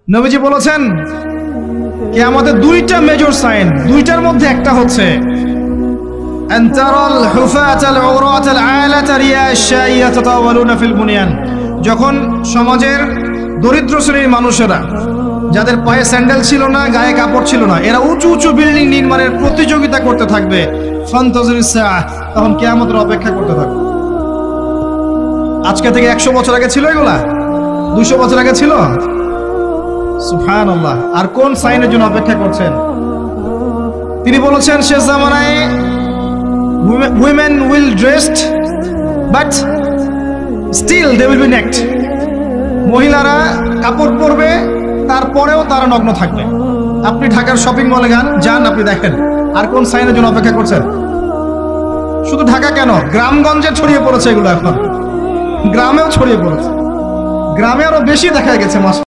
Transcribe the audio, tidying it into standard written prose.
নবীজি বলেছেন কিয়ামতের দুইটা মেজর সাইন, দুইটার মধ্যে একটা হচ্ছে আনতারাল হুফাতাল উরাতাল আলাতা রিয়াশা ইয়াতাতাওয়ালুনা ফিল বুনিয়ান। যখন সমাজের দরিদ্র শ্রেণীর মানুষেরা, যাদের পায়ে স্যান্ডেল ছিল না, গায়ে কাপড় ছিল না, এরা উঁচু উঁচু বিল্ডিং নির্মাণের প্রতিযোগিতা করতে থাকবে, ফান্তাজিরিস সাআহ, তখন কিয়ামতের অপেক্ষা করতে থাকবে। আজকে থেকে 100 বছর আগে ছিল এগুলা? 200 বছর আগে ছিল? সুবহানাল্লাহ। আর কোন সাইনের জন্য অপেক্ষা করছেন? তিনি বলেছেন শেষ জামানায় women will dressed but still they will be naked। মহিলারা কাপড় পরবে, তারপরেও তারা নগ্ন থাকবে। আপনি ঢাকার শপিং মলে যান, আপনি দেখেন। আর কোন সাইনের জন্য অপেক্ষা করছেন? শুধু ঢাকা কেন, গ্রামগঞ্জে ছড়িয়ে পড়েছে এগুলো, এখন গ্রামেও ছড়িয়ে পড়েছে, গ্রামে আরো বেশি দেখা গেছে।